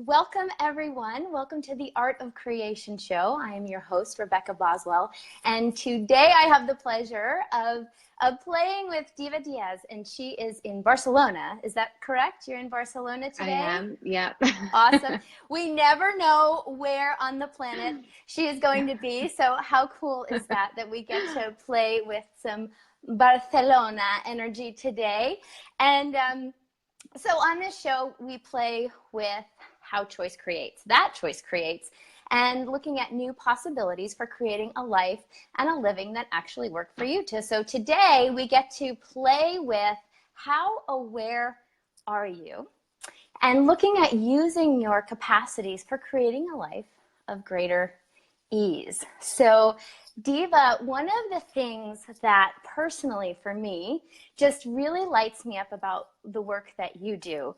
Welcome, everyone. Welcome to the Art of Creation show. I am your host, Rebecca Boswell, and today I have the pleasure of playing with Diva Diaz, and she is in Barcelona. Is that correct? You're in Barcelona today? I am, yeah. Awesome. We never know where on the planet she is going to be, so how cool is that we get to play with some Barcelona energy today. And so on this show, we play with how choice creates, that choice creates, and looking at new possibilities for creating a life and a living that actually work for you too. So today we get to play with how aware are you, and looking at using your capacities for creating a life of greater ease. So Diva, one of the things that personally for me just really lights me up about the work that you do.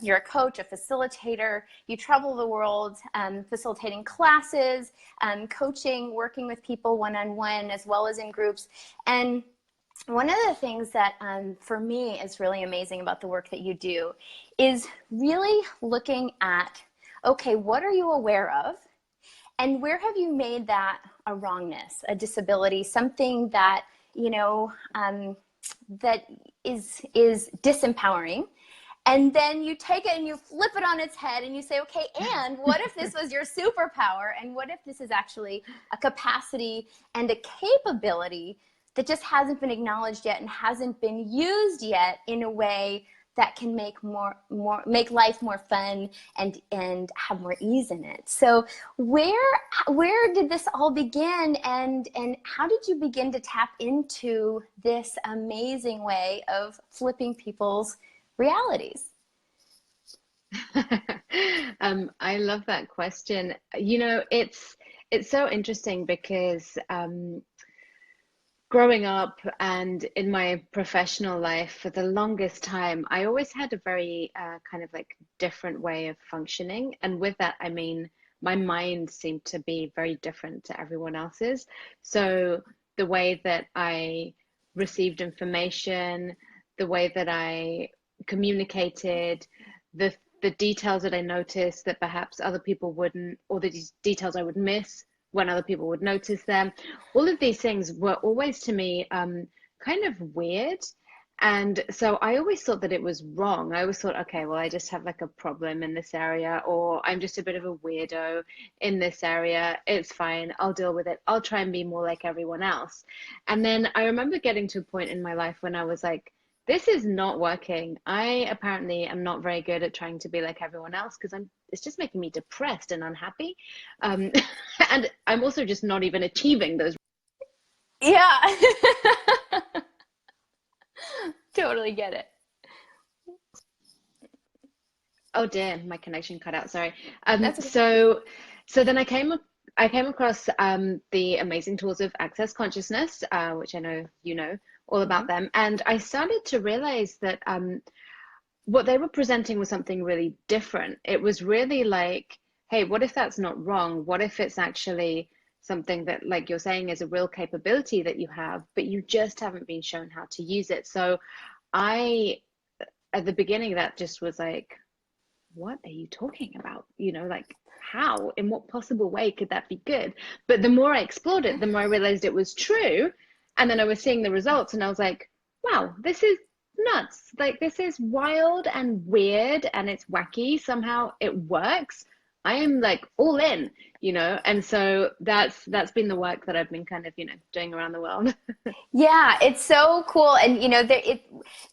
You're a coach, a facilitator, you travel the world facilitating classes, coaching, working with people one-on-one as well as in groups. And one of the things that for me is really amazing about the work that you do is really looking at, okay, what are you aware of? And where have you made that a wrongness, a disability, something that, you know, that is disempowering? And then you take it and you flip it on its head and you say, okay, and what if this was your superpower? And what if this is actually a capacity and a capability that just hasn't been acknowledged yet and hasn't been used yet in a way that can make life more fun and have more ease in it. So where did this all begin, and how did you begin to tap into this amazing way of flipping people's realities? I love that question. You know, it's so interesting because growing up and in my professional life for the longest time, I always had a very kind of like different way of functioning. And with that, I mean, my mind seemed to be very different to everyone else's. So the way that I received information, the way that I communicated, the details that I noticed that perhaps other people wouldn't, or the details I would miss when other people would notice them. All of these things were always to me kind of weird. And so I always thought that it was wrong. I always thought, okay, well, I just have like a problem in this area, or I'm just a bit of a weirdo in this area. It's fine. I'll deal with it. I'll try and be more like everyone else. And then I remember getting to a point in my life when I was like, this is not working. I apparently am not very good at trying to be like everyone else because it's just making me depressed and unhappy. And I'm also just not even achieving those. Yeah. Totally get it. Oh dear, my connection cut out. Sorry. That's okay. So then I came across the amazing tools of Access Consciousness, which I know you know all about them, and I started to realize that what they were presenting was something really different. It was really like, hey, what if that's not wrong? What if it's actually something that, like you're saying, is a real capability that you have, but you just haven't been shown how to use it? So I, at the beginning, that just was like, what are you talking about? You know, like how, in what possible way could that be good? But the more I explored it, the more I realized it was true. And then I was seeing the results and I was like, wow, this is nuts. Like this is wild and weird and it's wacky. Somehow it works. I am like all in, you know, and so that's been the work that I've been kind of, you know, doing around the world. Yeah, it's so cool. And, you know,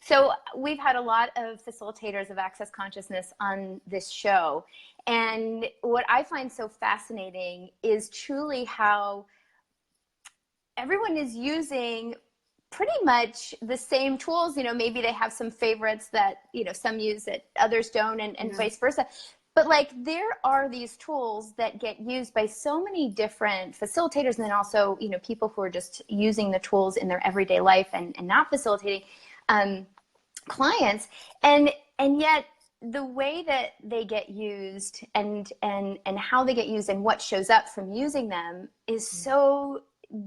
so we've had a lot of facilitators of Access Consciousness on this show. And what I find so fascinating is truly how everyone is using pretty much the same tools. You know, maybe they have some favorites that, you know, some use that others don't, and vice versa. But like there are these tools that get used by so many different facilitators, and then also, you know, people who are just using the tools in their everyday life and not facilitating clients. And yet the way that they get used and how they get used and what shows up from using them is so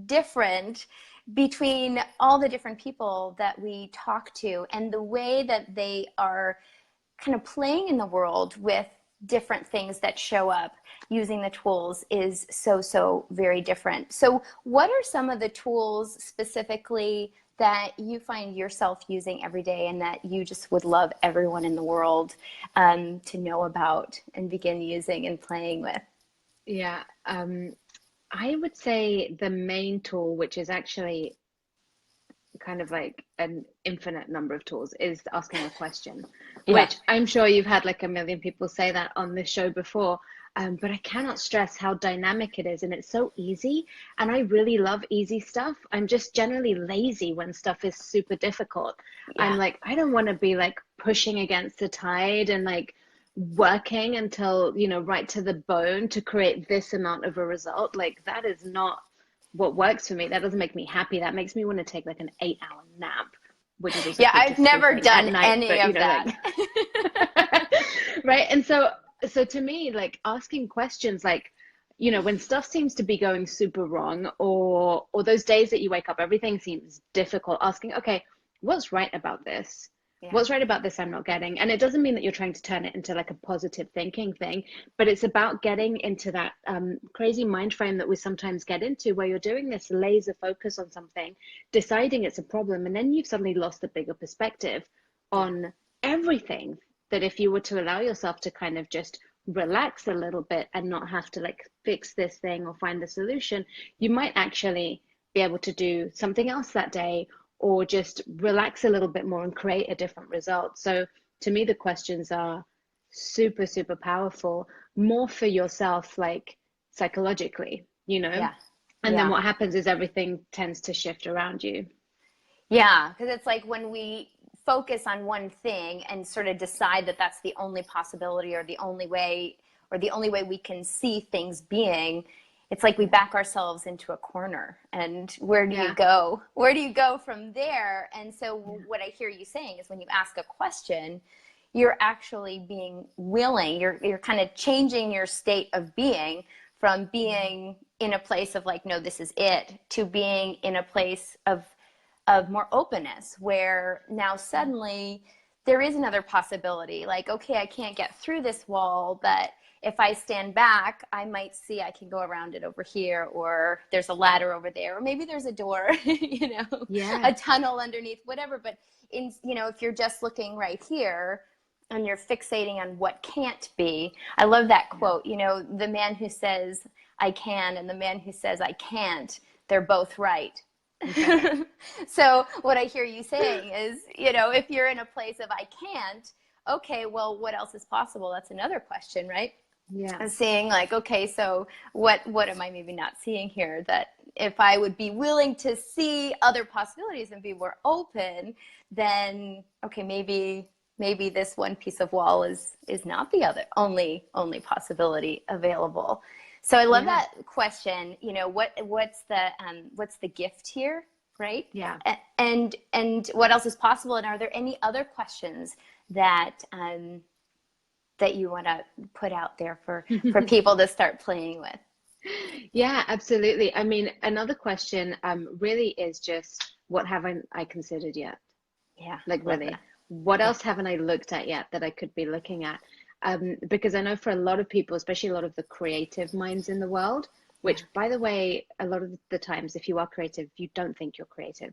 different between all the different people that we talk to, and the way that they are kind of playing in the world with different things that show up using the tools is so very different. So what are some of the tools specifically that you find yourself using every day and that you just would love everyone in the world to know about and begin using and playing with? Yeah, I would say the main tool, which is actually kind of like an infinite number of tools, is asking a question, Yeah. which I'm sure you've had like a million people say that on this show before. But I cannot stress how dynamic it is, and it's so easy. And I really love easy stuff. I'm just generally lazy when stuff is super difficult. I'm Yeah. like, I don't want to be like pushing against the tide and like working until, right to the bone to create this amount of a result. Like, that is not what works for me. That doesn't make me happy. That makes me want to take like an 8-hour nap, which is also Yeah, good to I've sleep never in at done night, any but of like that. right. And so to me, like asking questions like, when stuff seems to be going super wrong, or those days that you wake up, everything seems difficult, asking, okay, what's right about this? Yeah. What's right about this I'm not getting? And it doesn't mean that you're trying to turn it into like a positive thinking thing, but it's about getting into that crazy mind frame that we sometimes get into, where you're doing this laser focus on something, deciding it's a problem, and then you've suddenly lost the bigger perspective Yeah. on everything. That if you were to allow yourself to kind of just relax a little bit and not have to like fix this thing or find the solution, you might actually be able to do something else that day, or just relax a little bit more and create a different result. So to me, the questions are super, super powerful, more for yourself, like psychologically, Yeah. and then Yeah. what happens is everything tends to shift around you. Yeah, because it's like when we focus on one thing and sort of decide that that's the only possibility or the only way we can see things being, it's like we back ourselves into a corner. And where do you Yeah. go? Where do you go from there? And so Yeah. what I hear you saying is when you ask a question, you're actually being willing, you're kind of changing your state of being from being in a place of like, no, this is it, to being in a place of more openness, where now suddenly there is another possibility. Like, okay, I can't get through this wall, but if I stand back, I might see I can go around it over here, or there's a ladder over there, or maybe there's a door, Yeah. a tunnel underneath, whatever. But if you're just looking right here and you're fixating on what can't be, I love that Yeah. quote, the man who says I can and the man who says I can't, they're both right. Yeah. So what I hear you saying is, if you're in a place of I can't, okay, well, what else is possible? That's another question, right? Yeah. And seeing like, okay, so what am I maybe not seeing here? That if I would be willing to see other possibilities and be more open, then okay, maybe this one piece of wall is not the other only possibility available. So I love Yeah. that question. What's the gift here, right? Yeah. And what else is possible? And are there any other questions that you want to put out there for people to start playing with? Yeah, absolutely. I mean, another question really is just, what haven't I considered yet? Yeah, Like, love that. really, what Yeah, else haven't I looked at yet that I could be looking at? Because I know for a lot of people, especially a lot of the creative minds in the world, yeah, which, by the way, a lot of the times, if you are creative, you don't think you're creative.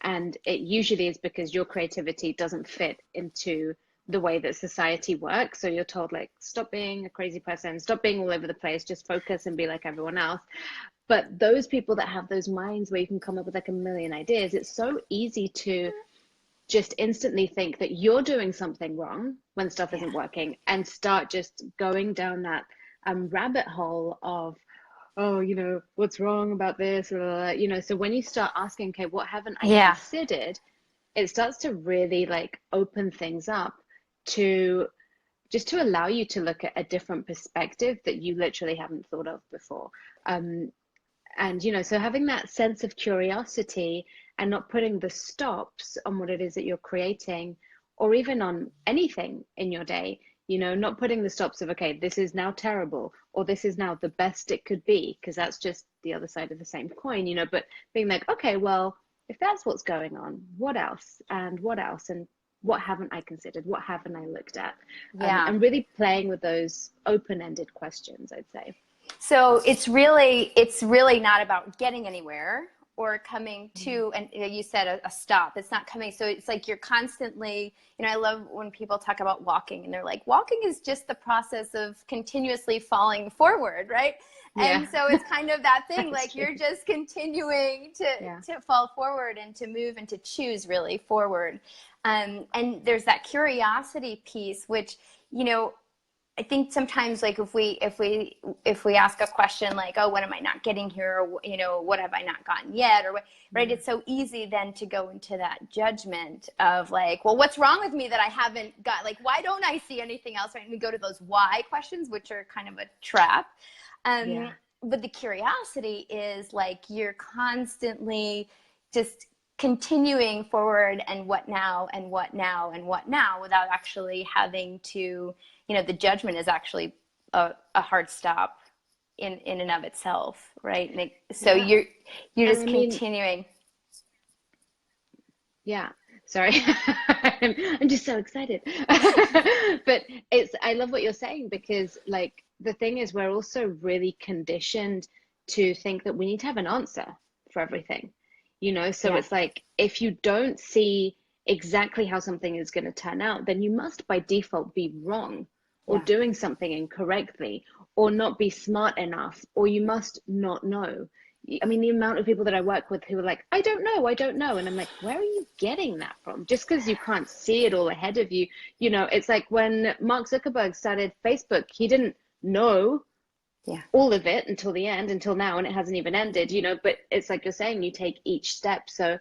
And it usually is because your creativity doesn't fit into the way that society works. So you're told, like, stop being a crazy person, stop being all over the place, just focus and be like everyone else. But those people that have those minds where you can come up with like a million ideas, it's so easy to just instantly think that you're doing something wrong when stuff yeah, isn't working, and start just going down that rabbit hole of, oh, what's wrong about this? So when you start asking, okay, what haven't I yeah, considered? It starts to really like open things up to just to allow you to look at a different perspective that you literally haven't thought of before. Um, and so having that sense of curiosity and not putting the stops on what it is that you're creating, or even on anything in your day, not putting the stops of, okay, this is now terrible, or this is now the best it could be, because that's just the other side of the same coin, but being like, okay, well, if that's what's going on, what else, and what else, and what haven't I considered? What haven't I looked at? Yeah. And really playing with those open-ended questions, I'd say. So it's really not about getting anywhere or coming to, and you said a stop. It's not coming. So it's like you're constantly, I love when people talk about walking and they're like, walking is just the process of continuously falling forward, right? Yeah. And so it's kind of that thing, That's like true. you're just continuing Yeah. to fall forward and to move and to choose really forward. And there's that curiosity piece, which, I think sometimes, like, if we ask a question like, oh, what am I not getting here, or what have I not gotten yet, or what, right? It's so easy then to go into that judgment of like, well, what's wrong with me that I haven't got, like, why don't I see anything else, right? And we go to those why questions, which are kind of a trap. Yeah. But the curiosity is like you're constantly just continuing forward, and what now, and what now, and what now, without actually having to, the judgment is actually a hard stop in and of itself, right? So Yeah. you're And just I mean, continuing. yeah, sorry. I'm just so excited. But I love what you're saying, because like the thing is, we're also really conditioned to think that we need to have an answer for everything, so Yeah, it's like if you don't see exactly how something is going to turn out, then you must by default be wrong, or yeah, doing something incorrectly, or not be smart enough, or you must not know. I mean, the amount of people that I work with who are like, I don't know, I don't know. And I'm like, where are you getting that from? Just because you can't see it all ahead of you. It's like when Mark Zuckerberg started Facebook, he didn't know yeah, all of it until the end, until now, and it hasn't even ended, but it's like you're saying, you take each step. So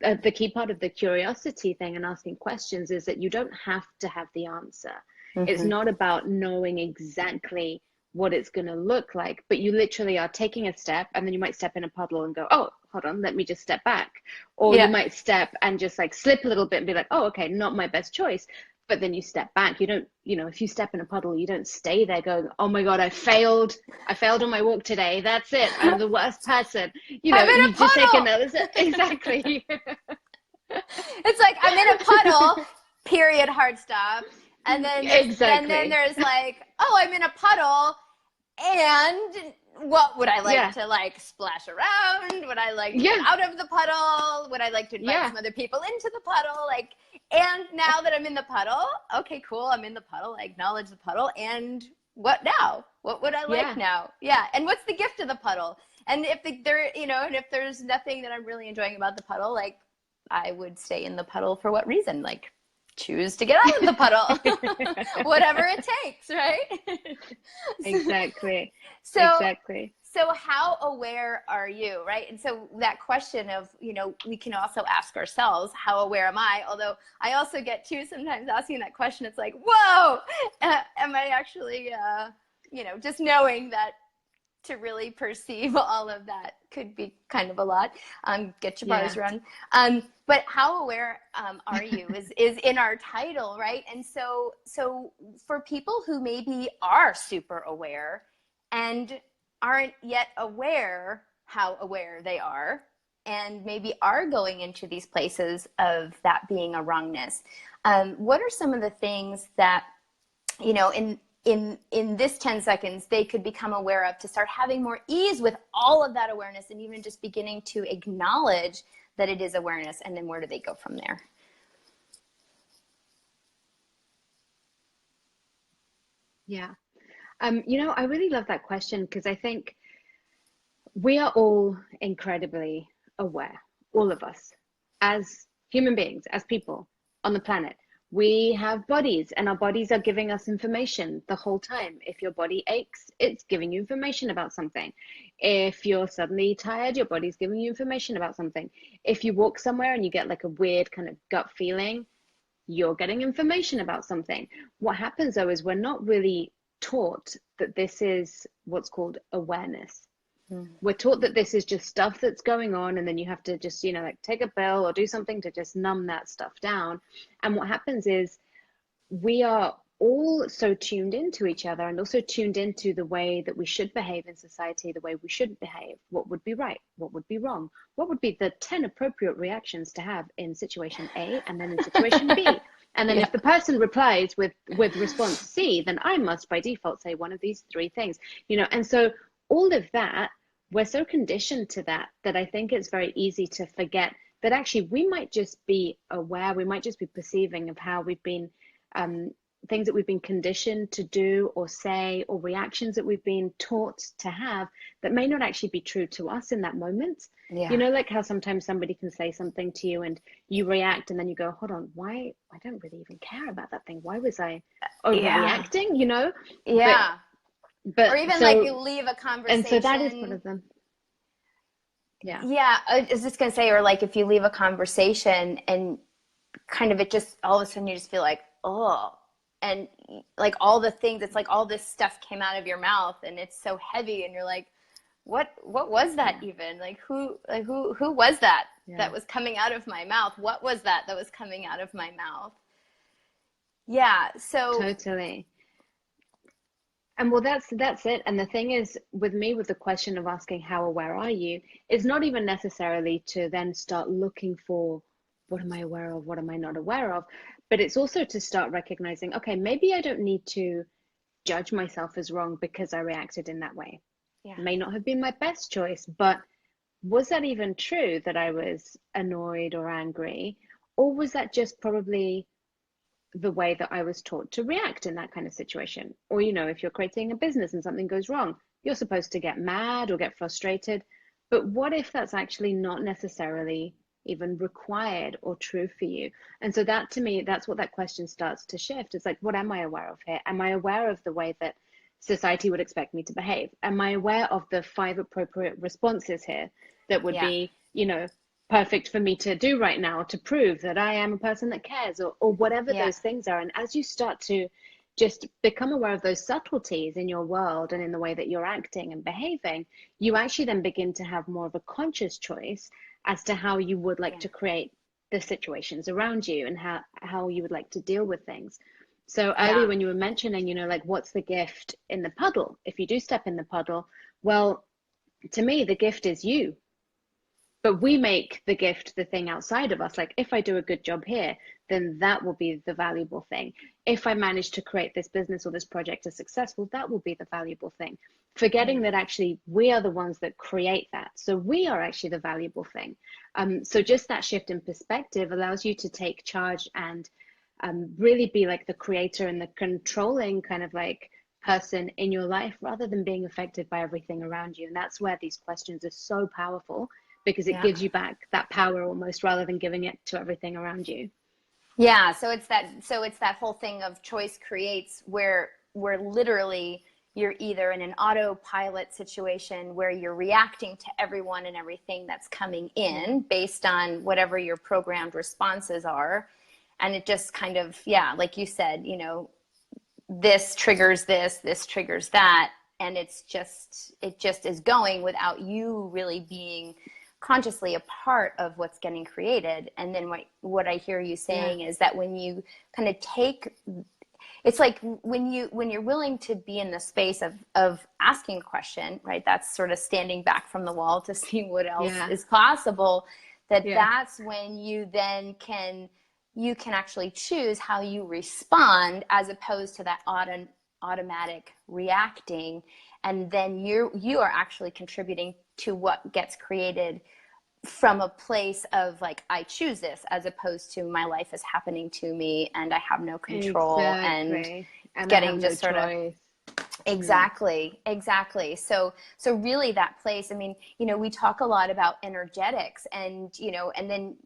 the key part of the curiosity thing and asking questions is that you don't have to have the answer. It's mm-hmm. not about knowing exactly what it's going to look like, but you literally are taking a step, and then you might step in a puddle and go, oh, hold on, let me just step back. Or you Yeah. might step and just like slip a little bit and be like, oh, okay, not my best choice. But then you step back. You don't, if you step in a puddle, you don't stay there going, oh my God, I failed on my walk today. That's it. I'm the worst person. I'm in You a just take puddle. another step. Exactly. It's like I'm in a puddle, period, hard stop. And then then Exactly. there's like, oh, I'm in a puddle, and what would I like Yeah. to, like, splash around? Would I like to get Yeah. out of the puddle? Would I like to invite Yeah. some other people into the puddle? Like, and now that I'm in the puddle, okay, cool, I'm in the puddle. I acknowledge the puddle, and what now? What would I like Yeah. now? Yeah, and what's the gift of the puddle? And and if there's nothing that I'm really enjoying about the puddle, like, I would stay in the puddle for what reason? Like, choose to get out of the puddle, whatever it takes, right? Exactly. so, Exactly. so how aware are you, right? And so that question of, we can also ask ourselves, how aware am I? Although I also get too sometimes asking that question, it's like, whoa, am I actually, just knowing that to really perceive all of that could be kind of a lot. Get your Yeah. bars run. But how aware are you is in our title, right? And so for people who maybe are super aware and aren't yet aware how aware they are, and maybe are going into these places of that being a wrongness, what are some of the things that, in this 10 seconds they could become aware of to start having more ease with all of that awareness, and even just beginning to acknowledge that it is awareness? And then where do they go from there? Yeah. I really love that question, because I think we are all incredibly aware, all of us, as human beings, as people on the planet. We have bodies, and our bodies are giving us information the whole time. If your body aches, it's giving you information about something. If you're suddenly tired, your body's giving you information about something. If you walk somewhere and you get like a weird kind of gut feeling, you're getting information about something. What happens though is we're not really taught that this is what's called awareness. We're taught that this is just stuff that's going on, and then you have to just, like take a pill or do something to just numb that stuff down. And what happens is we are all so tuned into each other, and also tuned into the way that we should behave in society, the way we shouldn't behave, what would be right, what would be wrong, what would be the 10 appropriate reactions to have in situation A and then in situation B. And then Yeah. if the person replies with response C, then I must by default say one of these three things, And so all of that, we're so conditioned to that I think it's very easy to forget that actually we might just be aware, we might just be perceiving of how we've been, things that we've been conditioned to do or say, or reactions that we've been taught to have that may not actually be true to us in that moment. Yeah. Like how sometimes somebody can say something to you and you react and then you go, hold on, why? I don't really even care about that thing. Why was I Yeah. overreacting? But Yeah. Or even like you so, leave a and so that is one conversation. of them. Yeah. Yeah, I was just gonna say, or like if you leave a conversation and kind of it just all of a sudden you just feel like, oh, and like all the things, it's like all this stuff came out of your mouth and it's so heavy and you're like, what was that even? Like who was that Yeah. that was coming out of my mouth? What was that was coming out of my mouth? Yeah, so Totally. And well, that's it. And the thing is, with me, with the question of asking how aware are you, is not even necessarily to then start looking for what am I aware of, what am I not aware of, but it's also to start recognizing, okay, maybe I don't need to judge myself as wrong because I reacted in that way. yeah, May not have been my best choice, but was that even true that I was annoyed or angry? Or was that just probably the way that I was taught to react in that kind of situation? Or, if you're creating a business and something goes wrong, you're supposed to get mad or get frustrated. But what if that's actually not necessarily even required or true for you? And so that, to me, that's what that question starts to shift. It's like, what am I aware of here? Am I aware of the way that society would expect me to behave? Am I aware of the 5 appropriate responses here that would yeah, be, perfect for me to do right now to prove that I am a person that cares, or whatever yeah, those things are? And as you start to just become aware of those subtleties in your world and in the way that you're acting and behaving, you actually then begin to have more of a conscious choice as to how you would like yeah, to create the situations around you and how you would like to deal with things. So earlier yeah, when you were mentioning, like what's the gift in the puddle? If you do step in the puddle, well, to me, the gift is you, but we make the gift the thing outside of us. Like, if I do a good job here, then that will be the valuable thing. If I manage to create this business or this project as successful, that will be the valuable thing. Forgetting that actually we are the ones that create that. So we are actually the valuable thing. So just that shift in perspective allows you to take charge and really be like the creator and the controlling kind of like person in your life rather than being affected by everything around you. And that's where these questions are so powerful, because it yeah. gives you back that power almost rather than giving it to everything around you. Yeah, so it's that whole thing of choice creates, where literally you're either in an autopilot situation where you're reacting to everyone and everything that's coming Yeah. in based on whatever your programmed responses are. And it just kind of, yeah, like you said, this triggers this triggers that, and it just is going without you really being consciously a part of what's getting created. And then what I hear you Yeah. saying is that when you kind of take, it's like when you're willing to be in the space of asking a question, right? That's sort of standing back from the wall to see what else Yeah. is possible. Yeah. That's when you then can actually choose how you respond, as opposed to that automatic reacting. And then you are actually contributing to what gets created from a place of like, I choose this, as opposed to my life is happening to me and I have no control, and Exactly. And I have getting no just sort of, choice. Mm. exactly. So really that place, I mean, we talk a lot about energetics, and and then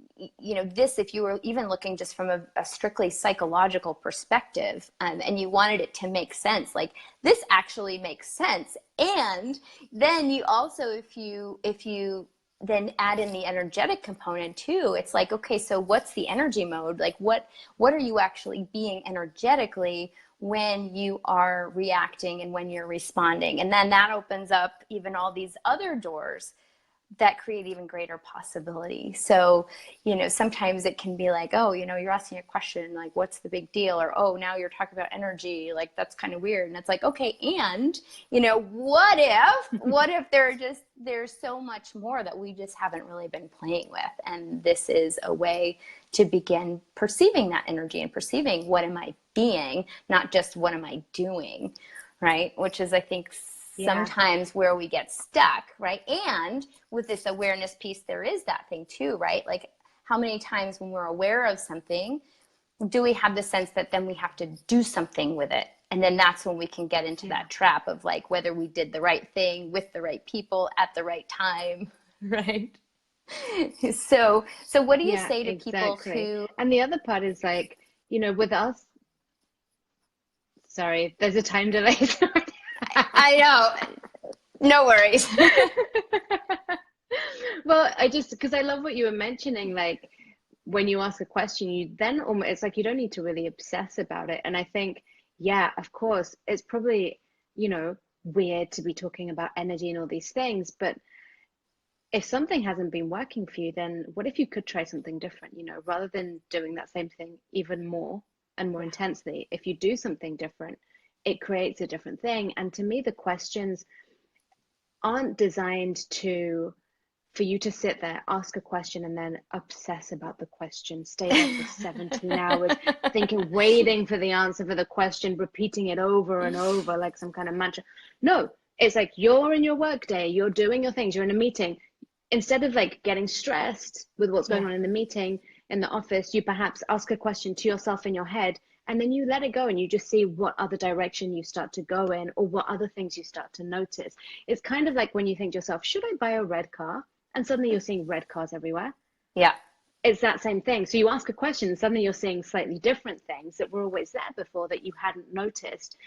this, if you were even looking just from a strictly psychological perspective, and you wanted it to make sense, like this actually makes sense. And then you also, if you then add in the energetic component too, it's like, okay, so what's the energy mode? Like what are you actually being energetically when you are reacting and when you're responding? And then that opens up even all these other doors that create even greater possibility. So, sometimes it can be like, oh, you're asking a question, like, what's the big deal? Or, oh, now you're talking about energy, like, that's kind of weird. And it's like, okay, and, what if there's so much more that we just haven't really been playing with? And this is a way to begin perceiving that energy and perceiving, what am I being, not just what am I doing, right? Which is, I think, sometimes where we get stuck, right? And with this awareness piece, there is that thing too, right? Like, how many times when we're aware of something, do we have the sense that then we have to do something with it? And then that's when we can get into that trap of like, whether we did the right thing with the right people at the right time, right? So what do you say to people who... And the other part is like, with us, sorry, there's a time delay. I know. No worries. Well, because I love what you were mentioning, like when you ask a question, you then almost, it's like you don't need to really obsess about it. And I think, yeah, of course, it's probably, weird to be talking about energy and all these things, but if something hasn't been working for you, then what if you could try something different, rather than doing that same thing even more and more intensely? If you do something different, it creates a different thing. And to me, the questions aren't designed for you to sit there, ask a question, and then obsess about the question, stay there for 17 hours, thinking, waiting for the answer for the question, repeating it over and over like some kind of mantra. No, it's like you're in your work day, you're doing your things, you're in a meeting. Instead of like getting stressed with what's going on in the meeting, in the office, you perhaps ask a question to yourself in your head, and then you let it go and you just see what other direction you start to go in, or what other things you start to notice. It's kind of like when you think to yourself, should I buy a red car? And suddenly you're seeing red cars everywhere. Yeah. It's that same thing. So you ask a question, and suddenly you're seeing slightly different things that were always there before that you hadn't noticed.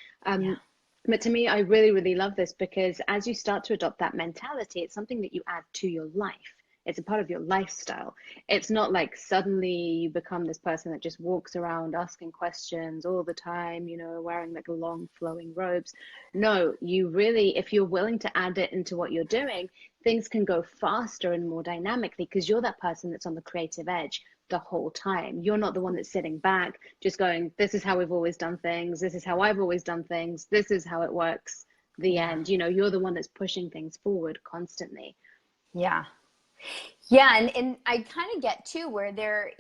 But to me, I really, really love this, because as you start to adopt that mentality, it's something that you add to your life. It's a part of your lifestyle. It's not like suddenly you become this person that just walks around asking questions all the time, wearing like long flowing robes. No, you really, if you're willing to add it into what you're doing, things can go faster and more dynamically, because you're that person that's on the creative edge the whole time. You're not the one that's sitting back just going, this is how we've always done things, this is how I've always done things, this is how it works, the end. You're the one that's pushing things forward constantly. And I kind of get too where there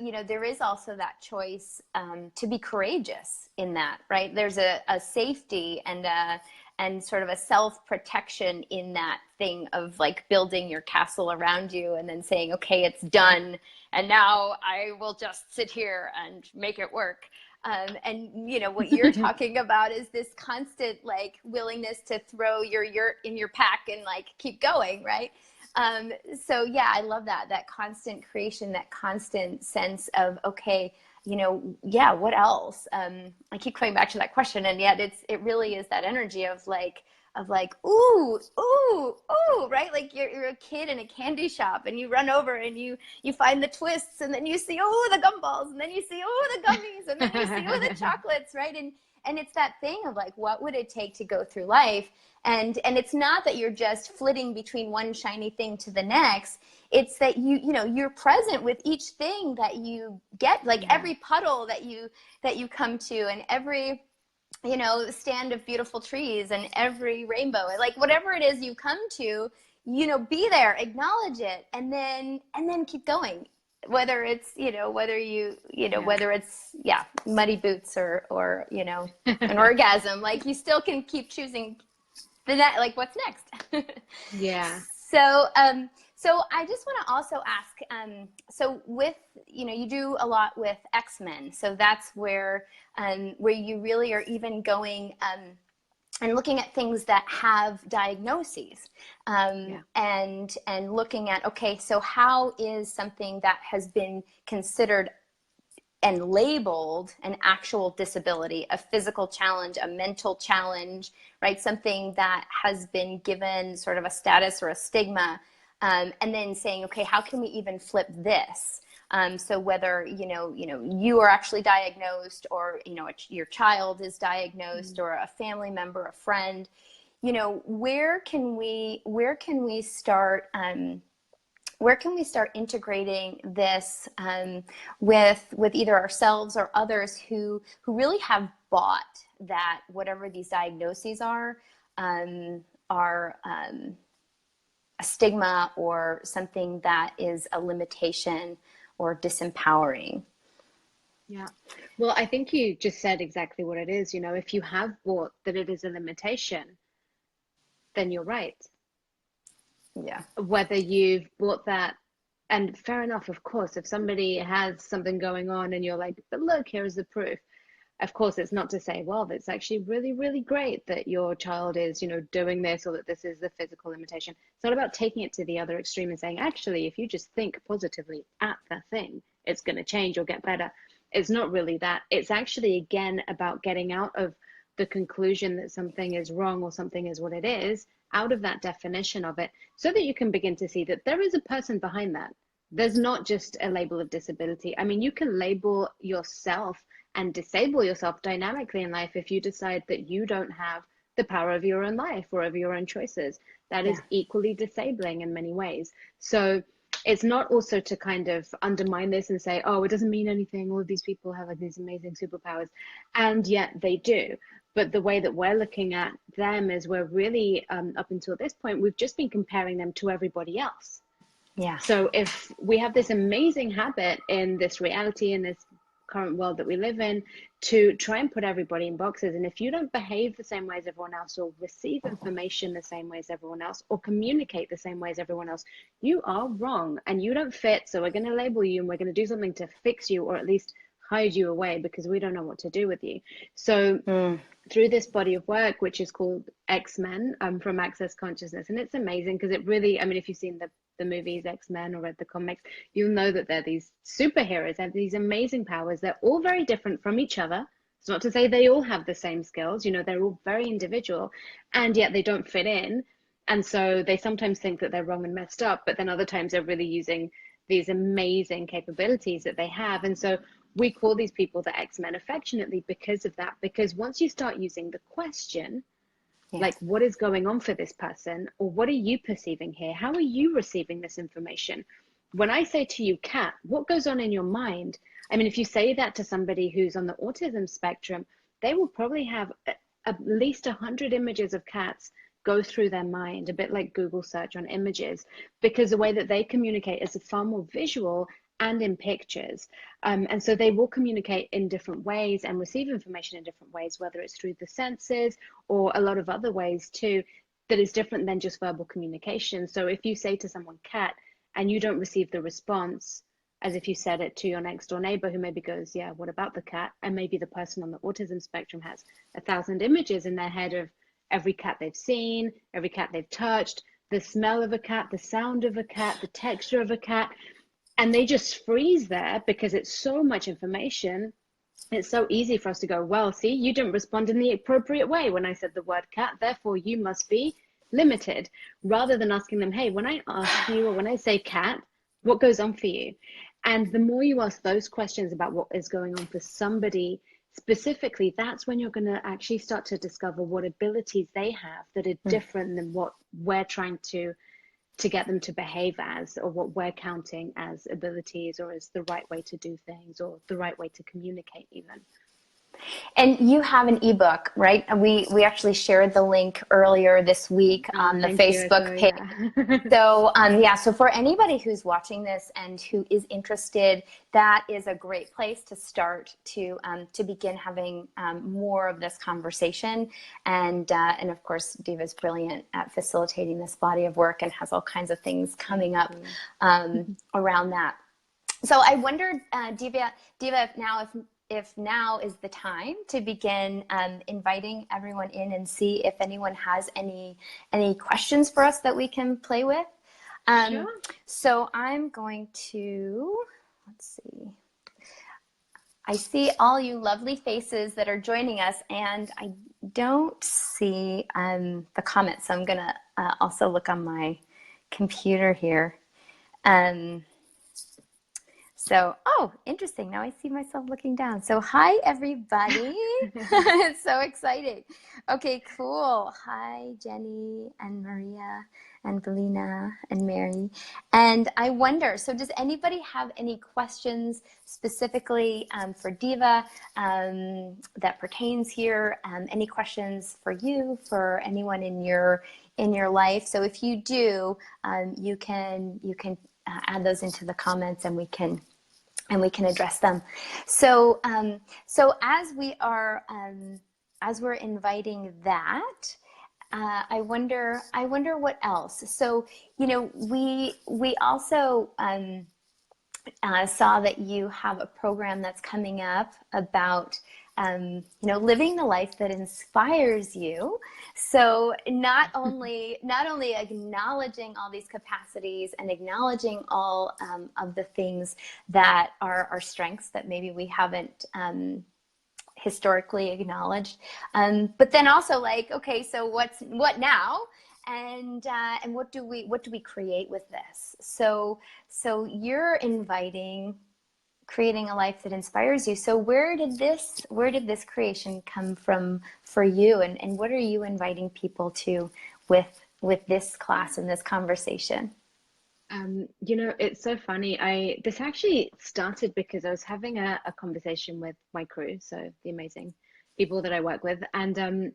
is also that choice to be courageous in that, right? There's a safety and sort of a self-protection in that thing of like building your castle around you and then saying, okay, it's done, and now I will just sit here and make it work. And what you're talking about is this constant like willingness to throw your yurt in your pack and like keep going, right? So yeah, I love that constant creation, that constant sense of, okay, what else? I keep coming back to that question, and yet it really is that energy of like, ooh, right? Like you're a kid in a candy shop and you run over and you find the twists, and then you see, the gumballs, and then you see, the gummies, and then you see, the chocolates, right? And it's that thing of like, what would it take to go through life? And it's not that you're just flitting between one shiny thing to the next. It's that you're present with each thing that you get, like every puddle that you come to, and every stand of beautiful trees, and every rainbow, like whatever it is you come to, be there, acknowledge it, and then keep going. Whether it's whether it's muddy boots or an orgasm, like you still can keep choosing like what's next. So I just want to also ask, so with, you do a lot with XMen, so that's where you really are even going and looking at things that have diagnoses, and looking at, okay, so how is something that has been considered and labeled an actual disability, a physical challenge, a mental challenge, right? Something that has been given sort of a status or a stigma, and then saying, okay, how can we even flip this? So whether, you are actually diagnosed, or, your child is diagnosed, or a family member, a friend, where can we start, where can we start integrating this with either ourselves or others who really have bought that whatever these diagnoses are a stigma or something that is a limitation or disempowering? Yeah. Well, I think you just said exactly what it is. You know, if you have bought that it is a limitation, then you're right. Yeah. Whether you've bought that, and fair enough, of course, if somebody has something going on and you're like, but look, here's the proof. Of course, it's not to say, well, it's actually really, really great that your child is, you know, doing this, or that this is the physical limitation. It's not about taking it to the other extreme and saying, actually, if you just think positively at the thing, it's going to change or get better. It's not really that. It's actually, again, about getting out of the conclusion that something is wrong or something is what it is, out of that definition of it, so that you can begin to see that there is a person behind that. There's not just a label of disability. I mean, you can label yourself and disable yourself dynamically in life if you decide that you don't have the power of your own life or over your own choices. That is equally disabling in many ways. So it's not also to kind of undermine this and say, oh, it doesn't mean anything. All of these people have like these amazing superpowers, and yet they do. But the way that we're looking at them is we're really, up until this point, we've just been comparing them to everybody else. Yeah. So if we have this amazing habit in this reality, in this current world that we live in, to try and put everybody in boxes, and if you don't behave the same way as everyone else, or receive information the same way as everyone else, or communicate the same way as everyone else, you are wrong and you don't fit. So we're going to label you, and we're going to do something to fix you, or at least hide you away, because we don't know what to do with you. So through this body of work, which is called XMen, from Access Consciousness, and it's amazing because it really, I mean, if you've seen the movies XMen or read the comics, you'll know that they're these superheroes, they have these amazing powers. They're all very different from each other. It's not to say they all have the same skills, you know, they're all very individual, and yet they don't fit in. And so they sometimes think that they're wrong and messed up, but then other times they're really using these amazing capabilities that they have. And so we call these people the X-Men affectionately because of that. Because once you start using the question, like, what is going on for this person, or what are you perceiving here? How are you receiving this information? When I say to you, cat, what goes on in your mind? I mean, if you say that to somebody who's on the autism spectrum, they will probably have at least 100 images of cats go through their mind, a bit like Google search on images, because the way that they communicate is far more visual and in pictures. And so they will communicate in different ways and receive information in different ways, whether it's through the senses or a lot of other ways too, that is different than just verbal communication. So if you say to someone cat and you don't receive the response as if you said it to your next door neighbor, who maybe goes, yeah, what about the cat? And maybe the person on the autism spectrum has 1,000 images in their head of every cat they've seen, every cat they've touched, the smell of a cat, the sound of a cat, the texture of a cat. And they just freeze there because it's so much information. It's so easy for us to go, well, see, you didn't respond in the appropriate way when I said the word cat, therefore you must be limited, rather than asking them, hey, when I ask you, or when I say cat, what goes on for you? And the more you ask those questions about what is going on for somebody specifically, that's when you're going to actually start to discover what abilities they have that are different than what we're trying to get them to behave as, or what we're counting as abilities, or as the right way to do things, or the right way to communicate even. And you have an ebook, right? And we actually shared the link earlier this week on the Facebook page. Yeah. So for anybody who's watching this and who is interested, that is a great place to start to begin having more of this conversation. And of course, Diva's brilliant at facilitating this body of work and has all kinds of things coming up around that. So I wondered, Diva, if now is the time to begin inviting everyone in and see if anyone has any questions for us that we can play with. Sure. So I'm going to, let's see. I see all you lovely faces that are joining us, and I don't see the comments. So I'm going to also look on my computer here. So, oh, interesting. Now I see myself looking down. So, hi, everybody. It's so exciting. Okay, cool. Hi, Jenny and Maria and Belina and Mary. And I wonder, so does anybody have any questions specifically for Diva that pertains here? Any questions for you, for anyone in your life? So if you do, you can add those into the comments, and we can address them. So so as we're inviting that, I wonder what else. So we also saw that you have a program that's coming up about living the life that inspires you. So not only acknowledging all these capacities and acknowledging all of the things that are our strengths that maybe we haven't historically acknowledged, but then also like, okay, so what now? And what do we create with this? So you're creating a life that inspires you. So where did this creation come from for you, and what are you inviting people to with this class and this conversation? It's so funny. This actually started because I was having a conversation with my crew, so the amazing people that I work with, and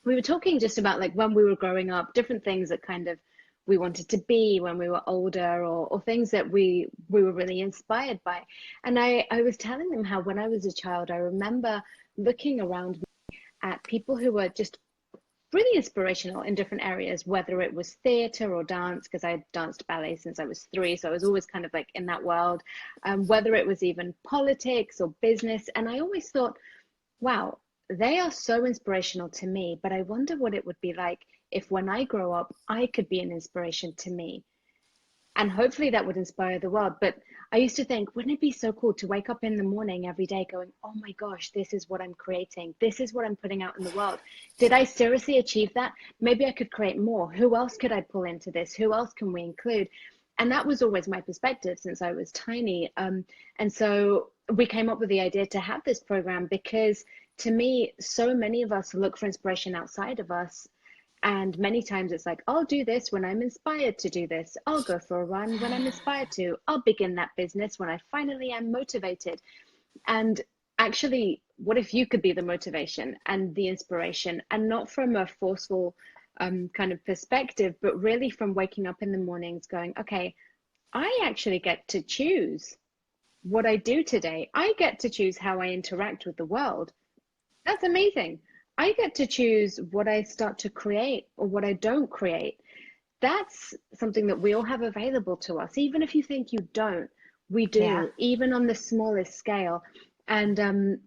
we were talking just about like when we were growing up, different things that kind of we wanted to be when we were older, or things that we were really inspired by. And I was telling them how when I was a child, I remember looking around at people who were just really inspirational in different areas, whether it was theater or dance, because I danced ballet since I was 3, so I was always kind of like in that world, whether it was even politics or business. And I always thought, wow, they are so inspirational to me, but I wonder what it would be like if when I grow up, I could be an inspiration to me. And hopefully that would inspire the world. But I used to think, wouldn't it be so cool to wake up in the morning every day going, oh my gosh, this is what I'm creating. This is what I'm putting out in the world. Did I seriously achieve that? Maybe I could create more. Who else could I pull into this? Who else can we include? And that was always my perspective since I was tiny. And so we came up with the idea to have this program because to me, so many of us look for inspiration outside of us. And many times it's like, I'll do this when I'm inspired to do this. I'll go for a run when I'm inspired to. I'll begin that business when I finally am motivated. And actually, what if you could be the motivation and the inspiration, and not from a forceful kind of perspective, but really from waking up in the mornings going, okay, I actually get to choose what I do today. I get to choose how I interact with the world. That's amazing. I get to choose what I start to create or what I don't create. That's something that we all have available to us. Even if you think you don't, we Yeah. do, even on the smallest scale. And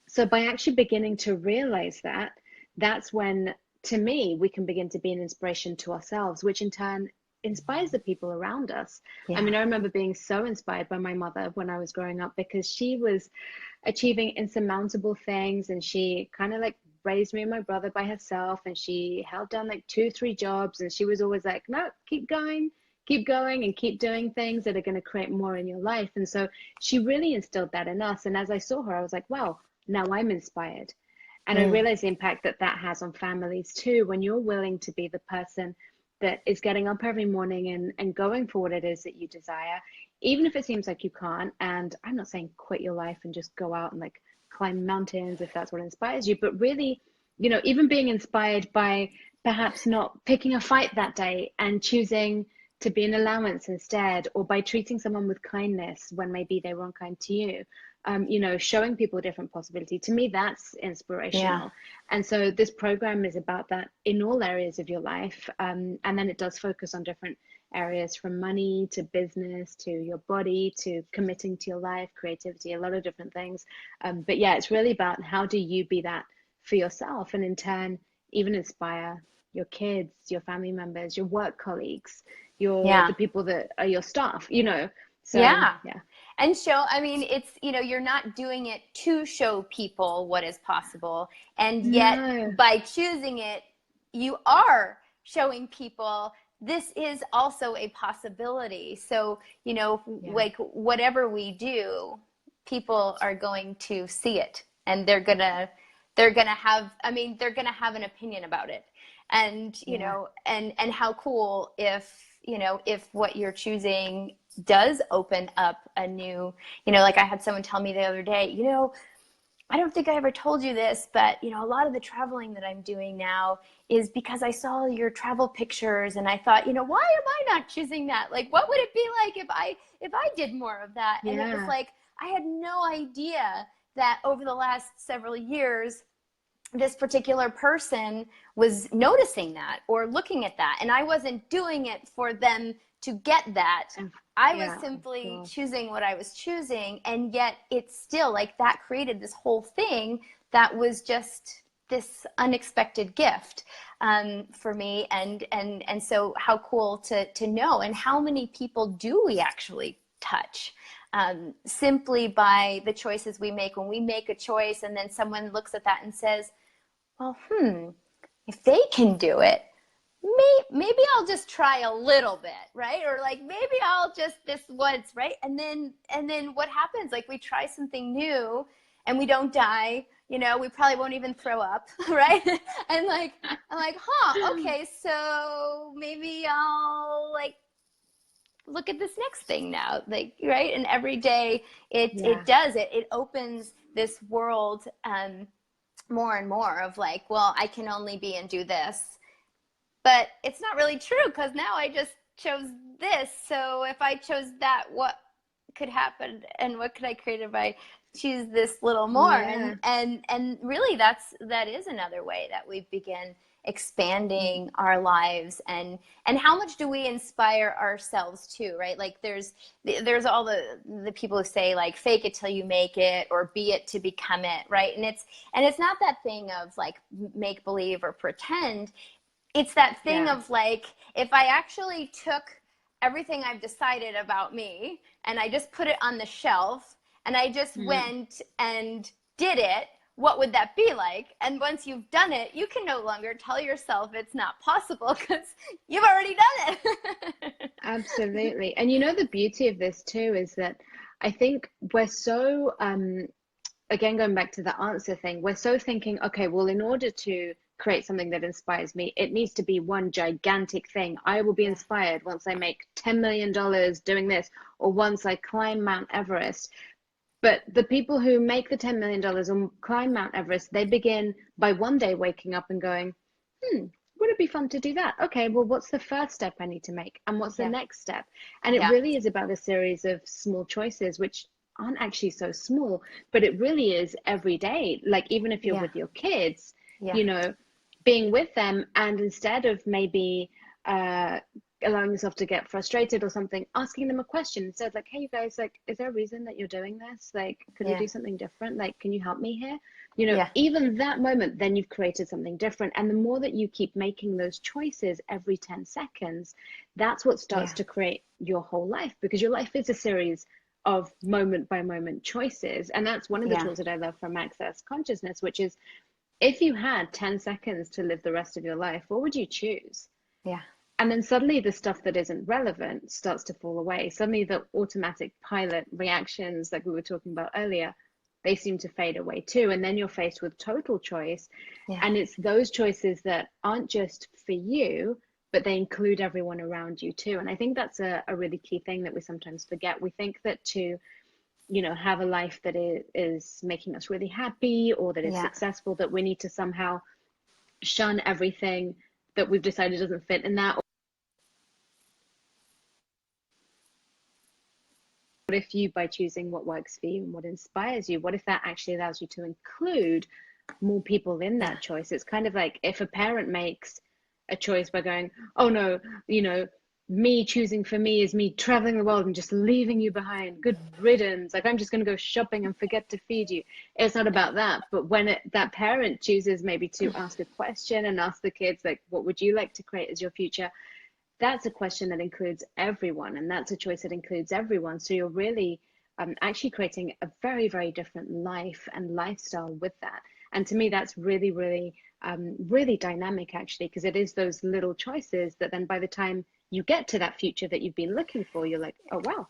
so by actually beginning to realize that, that's when, to me, we can begin to be an inspiration to ourselves, which in turn inspires the people around us. I Yeah. mean, I remember being so inspired by my mother when I was growing up because she was achieving insurmountable things, and she kind of like raised me and my brother by herself, and she held down like 2 3 jobs, and she was always like, no, keep going, and keep doing things that are going to create more in your life. And so she really instilled that in us. And as I saw her, I was like, wow, now I'm inspired. And I Mm. realized the impact that that has on families too, when you're willing to be the person that is getting up every morning and going for what it is that you desire, even if it seems like you can't. And I'm not saying quit your life and just go out and like climb mountains if that's what inspires you, but really, even being inspired by perhaps not picking a fight that day and choosing to be an allowance instead, or by treating someone with kindness when maybe they were unkind to you. Showing people a different possibility. To me, that's Yeah. inspirational. And so this program is about that in all areas of your life. And then it does focus on different areas, from money to business to your body to committing to your life, creativity, a lot of different things. But yeah, it's really about how do you be that for yourself, and in turn, even inspire your kids, your family members, your work colleagues, Yeah. the people that are your staff. So Yeah. yeah. And I mean, it's, you're not doing it to show people what is possible. And yet, No. by choosing it, you are showing people this is also a possibility. So, you know, Yeah. like whatever we do, people are going to see it, and they're gonna have, I mean, they're gonna have an opinion about it. And, you Yeah. know, and how cool if, you know, if what you're choosing does open up a new, you know, like I had someone tell me the other day, you know, I don't think I ever told you this, but you know, a lot of the traveling that I'm doing now is because I saw your travel pictures and I thought, you know, why am I not choosing that? Like, what would it be like if I did more of that? And it was Yeah. like I had no idea that over the last several years this particular person was noticing that or looking at that, and I wasn't doing it for them to get that. Of, I was yeah, of simply course. choosing what I was choosing, and yet it's still like that created this whole thing that was just this unexpected gift for me. And so how cool to know, and how many people do we actually touch simply by the choices we make. When we make a choice and then someone looks at that and says, well, if they can do it, maybe I'll just try a little bit, right? Or like maybe I'll just this once, right? And then what happens? Like we try something new and we don't die, you know, we probably won't even throw up, right? And like I'm like, huh, okay, so maybe I'll like look at this next thing now, like, right? And every day Yeah. it opens this world more and more of like, well, I can only be and do this. But it's not really true because now I just chose this. So if I chose that, what could happen and what could I create if I choose this little more? Yeah. And really that is another way that we begin expanding our lives. And how much do we inspire ourselves too, right? Like there's all the people who say like fake it till you make it or be it to become it, right? And it's not that thing of like make believe or pretend. It's that thing Yeah. of like, if I actually took everything I've decided about me and I just put it on the shelf and I just Mm. went and did it, what would that be like? And once you've done it, you can no longer tell yourself it's not possible because you've already done it. Absolutely. And you know, the beauty of this too is that I think we're so, again, going back to the answer thing, we're so thinking, okay, well, in order to create something that inspires me, it needs to be one gigantic thing. I will be Yeah, inspired once I make $10 million doing this, or once I climb Mount Everest. But the people who make the $10 million or climb Mount Everest, they begin by one day waking up and going, would it be fun to do that? Okay, well, what's the first step I need to make? And what's the yeah, next step? And it yeah, really is about a series of small choices, which aren't actually so small, but it really is every day. Like, even if you're yeah, with your kids, yeah, you know, being with them, and instead of maybe uh, allowing yourself to get frustrated or something, asking them a question instead, like, hey, you guys, like, is there a reason that you're doing this? Like, could we yeah, do something different? Like, can you help me here? You know, yeah, even that moment, then you've created something different. And the more that you keep making those choices every 10 seconds, that's what starts yeah, to create your whole life, because your life is a series of moment by moment choices. And that's one of the yeah, tools that I love from Access Consciousness, which is if you had 10 seconds to live the rest of your life, what would you choose? yeah, And then suddenly the stuff that isn't relevant starts to fall away. Suddenly the automatic pilot reactions like we were talking about earlier, they seem to fade away too. And then you're faced with total choice. yeah, And it's those choices that aren't just for you, but they include everyone around you too. And I think that's a really key thing that we sometimes forget. We think that to, you know, have a life that is making us really happy or that is yeah, successful, that we need to somehow shun everything that we've decided doesn't fit in that. What if you, by choosing what works for you and what inspires you, what if that actually allows you to include more people in yeah, that choice? It's kind of like if a parent makes a choice by going, oh no, you know, me choosing for me is me traveling the world and just leaving you behind. Good riddance. Like I'm just going to go shopping and forget to feed you. It's not yeah, about that. But when that parent chooses maybe to ask a question and ask the kids, like, what would you like to create as your future? That's a question that includes everyone, and that's a choice that includes everyone. So you're really actually creating a very, very different life and lifestyle with that. And to me, that's really, really really dynamic, actually, because it is those little choices that then by the time you get to that future that you've been looking for, you're like, oh, wow.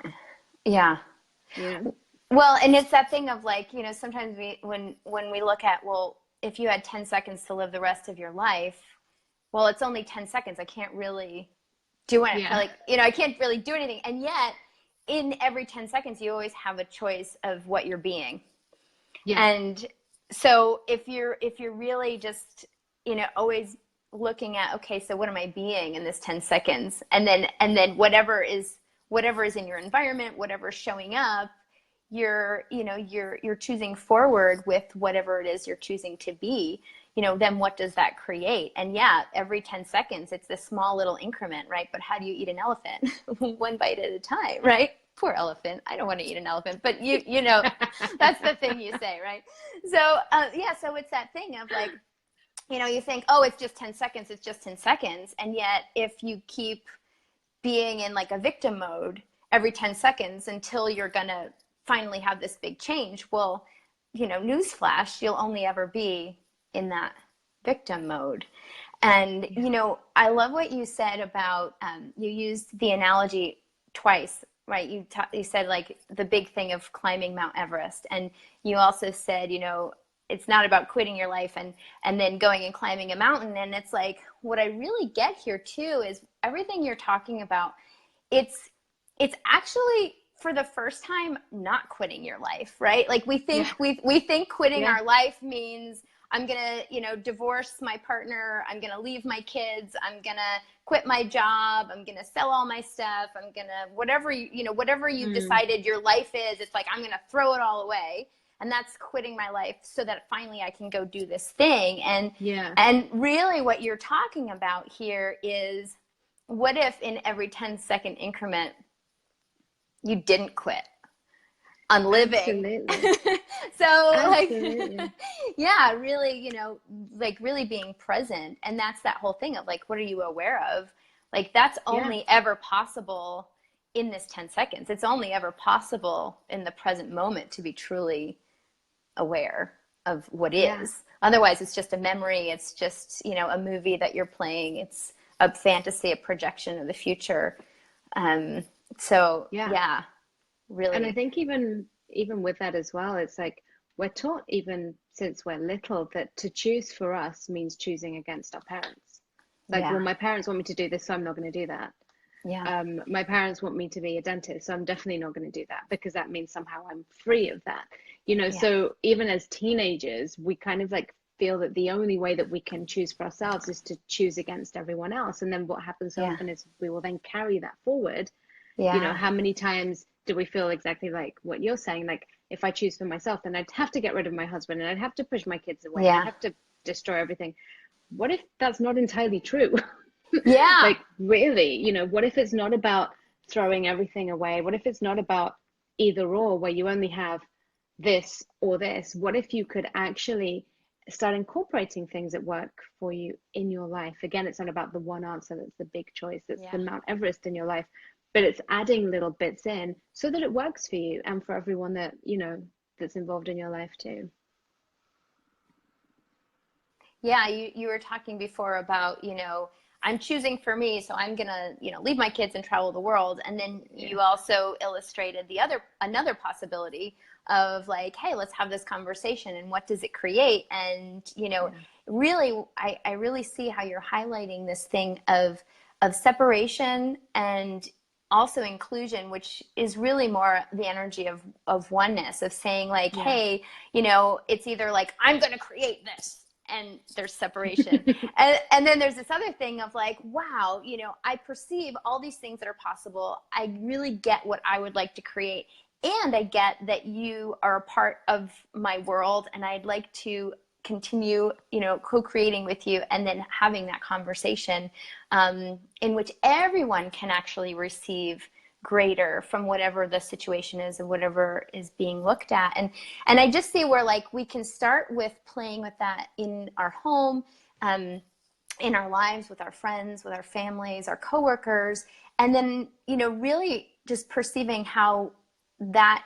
Yeah. You know? Well, and it's that thing of like, you know, sometimes when we look at, well, if you had 10 seconds to live the rest of your life, well, it's only 10 seconds. I can't really do it. Yeah. Like, you know, I can't really do anything. And yet in every 10 seconds, you always have a choice of what you're being. Yeah. And so if you're really just, you know, always looking at, okay, so what am I being in this 10 seconds? And then whatever is in your environment, whatever's showing up, you're choosing forward with whatever it is you're choosing to be, you know, then what does that create? And yeah, every 10 seconds, it's this small little increment, right? But how do you eat an elephant? One bite at a time, right? Poor elephant. I don't want to eat an elephant, but you know, that's the thing you say, right? So yeah, so it's that thing of like, you know, you think, oh, it's just 10 seconds, it's just 10 seconds. And yet if you keep being in like a victim mode every 10 seconds until you're going to finally have this big change, well, you know, newsflash, you'll only ever be in that victim mode. And, you know, I love what you said about, you used the analogy twice, right? You said like the big thing of climbing Mount Everest. And you also said, you know, it's not about quitting your life and then going and climbing a mountain. And it's like, what I really get here too is everything you're talking about. It's actually for the first time not quitting your life, right? Like we think we think quitting our life means I'm gonna, you know, divorce my partner, I'm gonna leave my kids, I'm gonna quit my job, I'm gonna sell all my stuff, I'm gonna whatever you've decided your life is. It's like I'm gonna throw it all away. And that's quitting my life so that finally I can go do this thing. And really what you're talking about here is, what if in every 10-second increment you didn't quit on living? Absolutely. So Absolutely. like, yeah, really, you know, like really being present. And that's that whole thing of like, what are you aware of? Like that's only ever possible in this 10 seconds. It's only ever possible in the present moment to be truly aware of what is. Otherwise it's just a memory, it's just, you know, a movie that you're playing, it's a fantasy, a projection of the future. So really. And I think even with that as well, it's like we're taught even since we're little that to choose for us means choosing against our parents. Like, well, my parents want me to do this, so I'm not going to do that. My parents want me to be a dentist, so I'm definitely not going to do that because that means somehow I'm free of that, you know. So even as teenagers, we kind of like feel that the only way that we can choose for ourselves is to choose against everyone else. And then what happens so often is we will then carry that forward. You know, how many times do we feel exactly like what you're saying? Like, if I choose for myself, then I'd have to get rid of my husband and I'd have to push my kids away. I'd have to destroy everything. What if that's not entirely true? Like, really, you know, what if it's not about throwing everything away? What if it's not about either or, where you only have this or this? What if you could actually start incorporating things that work for you in your life? Again, it's not about the one answer that's the big choice, that's the Mount Everest in your life, but it's adding little bits in so that it works for you and for everyone that, you know, that's involved in your life too. Yeah, you were talking before about, you know, I'm choosing for me, so I'm gonna, you know, leave my kids and travel the world. And then you also illustrated another possibility of like, hey, let's have this conversation and what does it create? And, you know, really, I really see how you're highlighting this thing of separation and also inclusion, which is really more the energy of oneness, of saying like, hey, you know, it's either like, I'm gonna create this, and there's separation. and then there's this other thing of like, wow, you know, I perceive all these things that are possible. I really get what I would like to create. And I get that you are a part of my world and I'd like to continue, you know, co-creating with you, and then having that conversation in which everyone can actually receive greater from whatever the situation is and whatever is being looked at. And I just see where like we can start with playing with that in our home, in our lives, with our friends, with our families, our coworkers, and then, you know, really just perceiving how that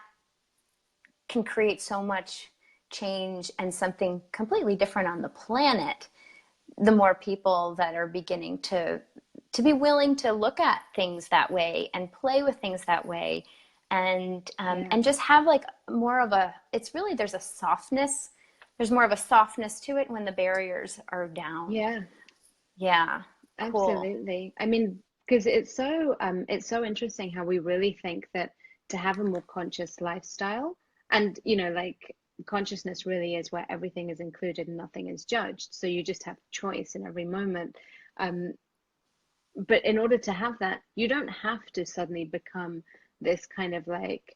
can create so much change and something completely different on the planet the more people that are beginning to be willing to look at things that way and play with things that way, and just have like more of a, it's really, there's more of a softness to it when the barriers are down. Yeah, Yeah, cool. absolutely. I mean, because it's so interesting how we really think that to have a more conscious lifestyle, and like consciousness really is where everything is included and nothing is judged. So you just have choice in every moment. Um, but in order to have that, you don't have to suddenly become this kind of like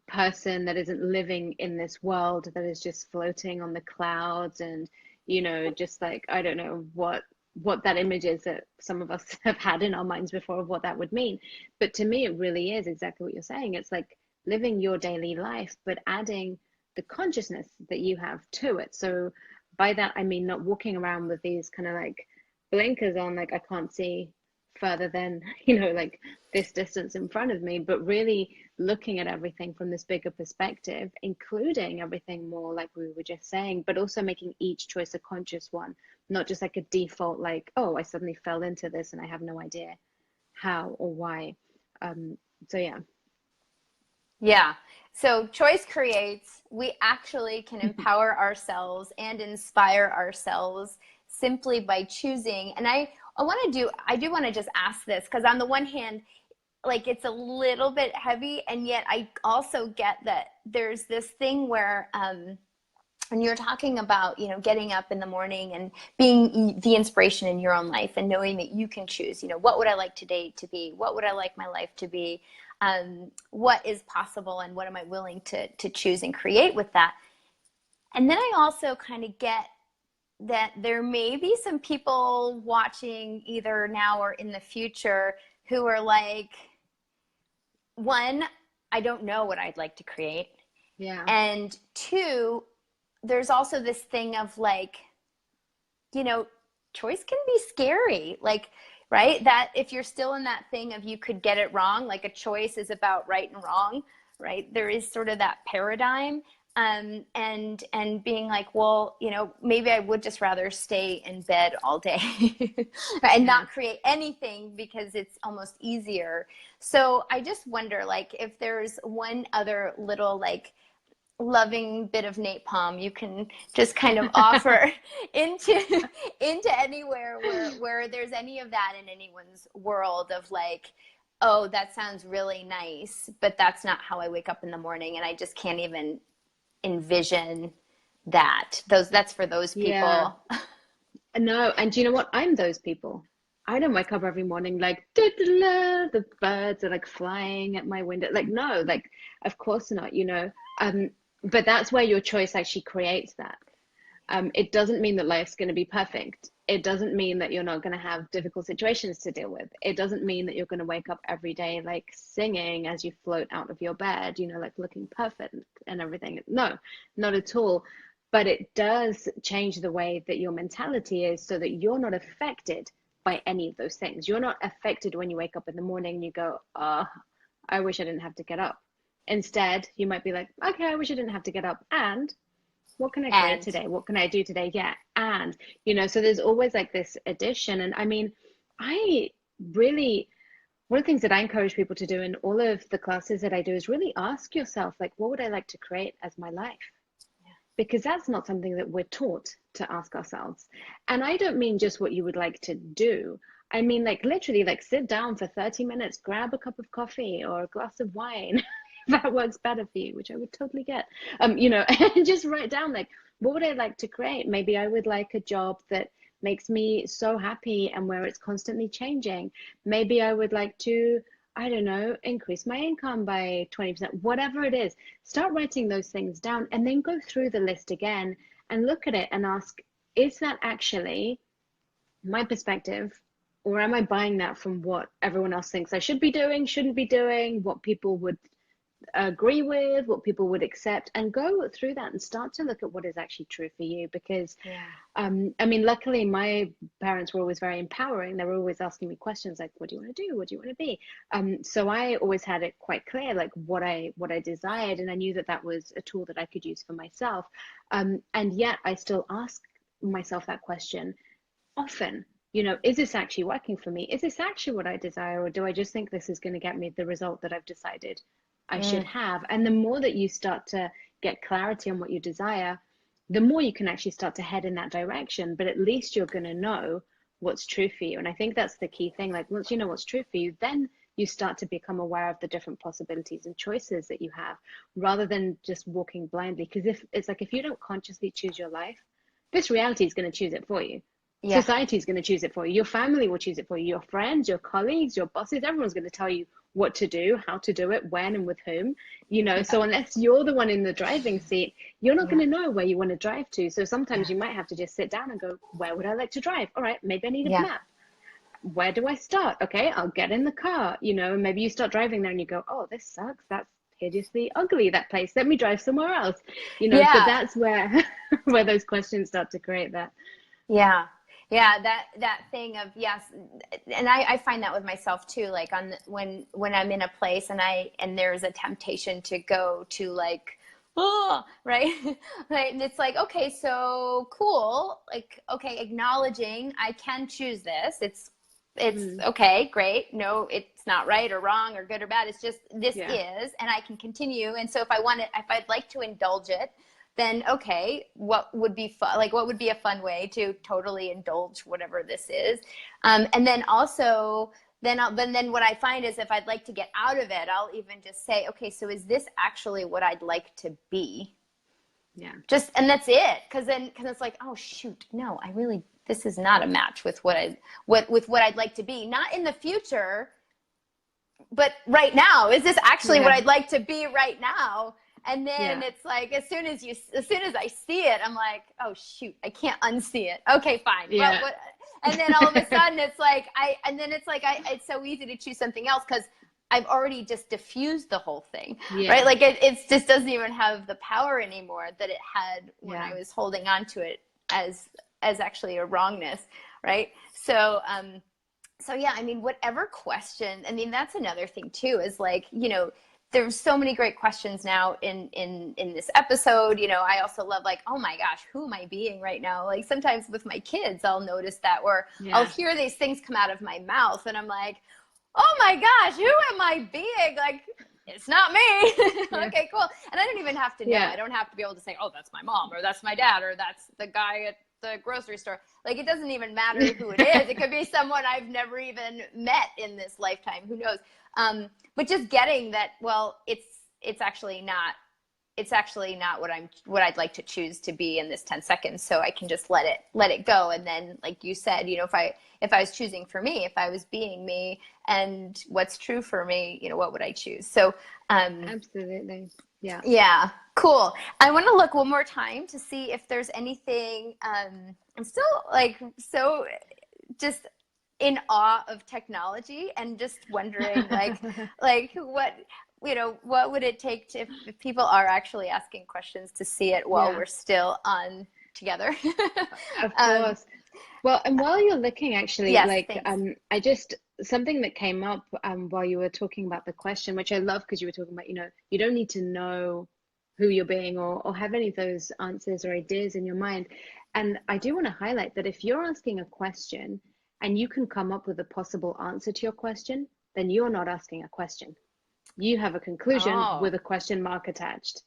person that isn't living in this world, that is just floating on the clouds, and just like, I don't know what that image is that some of us have had in our minds before of what that would mean. But to me, it really is exactly what you're saying. It's like living your daily life, but adding the consciousness that you have to it. So by that, I mean not walking around with these kind of like blinkers on, like I can't see further than like this distance in front of me, but really looking at everything from this bigger perspective, including everything more like we were just saying, but also making each choice a conscious one, not just like a default, like, oh, I suddenly fell into this and I have no idea how or why. So yeah. Yeah. So choice creates. We actually can empower ourselves and inspire ourselves simply by choosing. And I do want to just ask this, because on the one hand, like it's a little bit heavy, and yet I also get that there's this thing where when you're talking about, getting up in the morning and being the inspiration in your own life and knowing that you can choose, what would I like today to be? What would I like my life to be? What is possible, and what am I willing to choose and create with that? And then I also kind of get that there may be some people watching either now or in the future who are like, one, I don't know what I'd like to create. Yeah. And two, there's also this thing of like, choice can be scary. Like, right? That if you're still in that thing of you could get it wrong, like a choice is about right and wrong, right? There is sort of that paradigm. And being like, well, maybe I would just rather stay in bed all day and not create anything because it's almost easier. So I just wonder, like, if there's one other little like loving bit of napalm you can just kind of offer into anywhere where there's any of that in anyone's world of like, oh, that sounds really nice, but that's not how I wake up in the morning, and I just can't even envision that's for those people. Yeah. No, and do you know what? I'm those people. I don't wake up every morning like the birds are like flying at my window. Like, no, like of course not, but that's where your choice actually creates that. It doesn't mean that life's going to be perfect. It doesn't mean that you're not going to have difficult situations to deal with. It doesn't mean that you're going to wake up every day like singing as you float out of your bed, like looking perfect and everything. No, not at all. But it does change the way that your mentality is, so that you're not affected by any of those things. You're not affected when you wake up in the morning and you go, I wish I didn't have to get up. Instead, you might be like, okay, I wish I didn't have to get up. And what can I create And today? What can I do today? Yeah. And, so there's always like this addition. And I mean, I really, one of the things that I encourage people to do in all of the classes that I do is really ask yourself, like, what would I like to create as my life? Because that's not something that we're taught to ask ourselves. And I don't mean just what you would like to do. I mean, like literally, like sit down for 30 minutes, grab a cup of coffee or a glass of wine. That works better for you, which I would totally get. And just write down like, what would I like to create? Maybe I would like a job that makes me so happy and where it's constantly changing. Maybe I would like to, I don't know, increase my income by 20%, whatever it is. Start writing those things down and then go through the list again and look at it and ask, is that actually my perspective? Or am I buying that from what everyone else thinks I should be doing, shouldn't be doing, what people would agree with, what people would accept, and go through that and start to look at what is actually true for you. Because I mean, luckily my parents were always very empowering. They were always asking me questions like, what do you want to do, what do you want to be? So I always had it quite clear, like what I desired, and I knew that was a tool that I could use for myself. And yet I still ask myself that question, often. You know, is this actually working for me? Is this actually what I desire? Or do I just think this is going to get me the result that I've decided I should Mm, have? And the more that you start to get clarity on what you desire, the more you can actually start to head in that direction. But at least you're going to know what's true for you. And I think that's the key thing. Like, once you know what's true for you, then you start to become aware of the different possibilities and choices that you have, rather than just walking blindly. Because if it's like, if you don't consciously choose your life, this reality is going to choose it for you. yeah. Society is going to choose it for you. Your family will choose it for you. Your friends, your colleagues, your bosses, everyone's going to tell you what to do, how to do it, when and with whom, you know. Yeah. So unless you're the one in the driving seat, you're not Yeah. going to know where you want to drive to. So sometimes Yeah. you might have to just sit down and go, where would I like to drive? All right, maybe I need a Yeah. map. Where do I start? Okay, I'll get in the car, you know, and maybe you start driving there and you go, oh, this sucks. That's hideously ugly, that place. Let me drive somewhere else, you know. So Yeah. that's where where those questions start to create that. Yeah. Yeah, that thing of, yes, and I find that with myself too, like on when I'm in a place and there's a temptation to go to like, oh, right. Right, and it's like, okay, so cool, like, okay, acknowledging I can choose this. It's Mm, okay, great. No, it's not right or wrong or good or bad. It's just, this yeah, is, and I can continue. And so if I'd like to indulge it, then okay, what would be fun? Like, what would be a fun way to totally indulge whatever this is? And then also, then what I find is, if I'd like to get out of it, I'll even just say, okay, so is this actually what I'd like to be? yeah, Just, and that's it. Because it's like, oh shoot, no, this is not a match with what I'd like to be. Not in the future, but right now. Is this actually what yeah, I'd like to be right now? And then yeah, it's like, as soon as I see it, I'm like, oh shoot, I can't unsee it. Okay, fine. Well, yeah. what? And then all of a sudden it's like it's so easy to choose something else because I've already just diffused the whole thing, right? Yeah, Like it just doesn't even have the power anymore that it had when yeah, I was holding on to it as actually a wrongness, right? So yeah, I mean, whatever question, I mean, that's another thing too, is like, there's so many great questions now in this episode. I also love, like, oh my gosh, who am I being right now? Like, sometimes with my kids, I'll notice that, where I'll yeah, hear these things come out of my mouth and I'm like, oh my gosh, who am I being? Like, it's not me. yeah, Okay, cool. And I don't even have to know. yeah, I don't have to be able to say, oh, that's my mom, or that's my dad, or that's the guy at the grocery store. Like, it doesn't even matter who it is. It could be someone I've never even met in this lifetime. Who knows? But just getting that, well, it's actually not what I'd like to choose to be in this 10 seconds. So I can just let it go. And then, like you said, if I was choosing for me, if I was being me and what's true for me, what would I choose? So, absolutely. Yeah. yeah, cool. I want to look one more time to see if there's anything. I'm still, like, so just in awe of technology, and just wondering, like what would it take to, if people are actually asking questions, to see it while Yeah, we're still on together. of um, course. Well, and while you're looking, actually, yes, like, thanks. I just, something that came up while you were talking about the question, which I love, because you were talking about, you don't need to know who you're being, or have any of those answers or ideas in your mind. And I do want to highlight that if you're asking a question and you can come up with a possible answer to your question, then you're not asking a question. You have a conclusion Oh, with a question mark attached.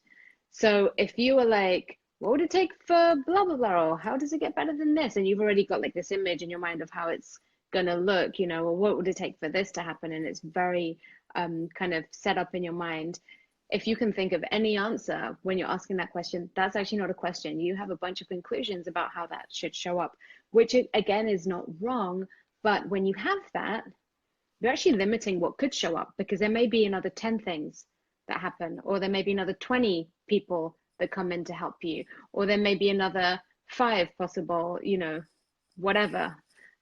So if you were like, what would it take for blah, blah, blah, or how does it get better than this? And you've already got like this image in your mind of how it's going to look, or what would it take for this to happen? And it's very kind of set up in your mind. If you can think of any answer when you're asking that question, that's actually not a question. You have a bunch of conclusions about how that should show up, which again is not wrong. But when you have that, you're actually limiting what could show up, because there may be another 10 things that happen, or there may be another 20 people that come in to help you, or there may be another 5 possible, whatever,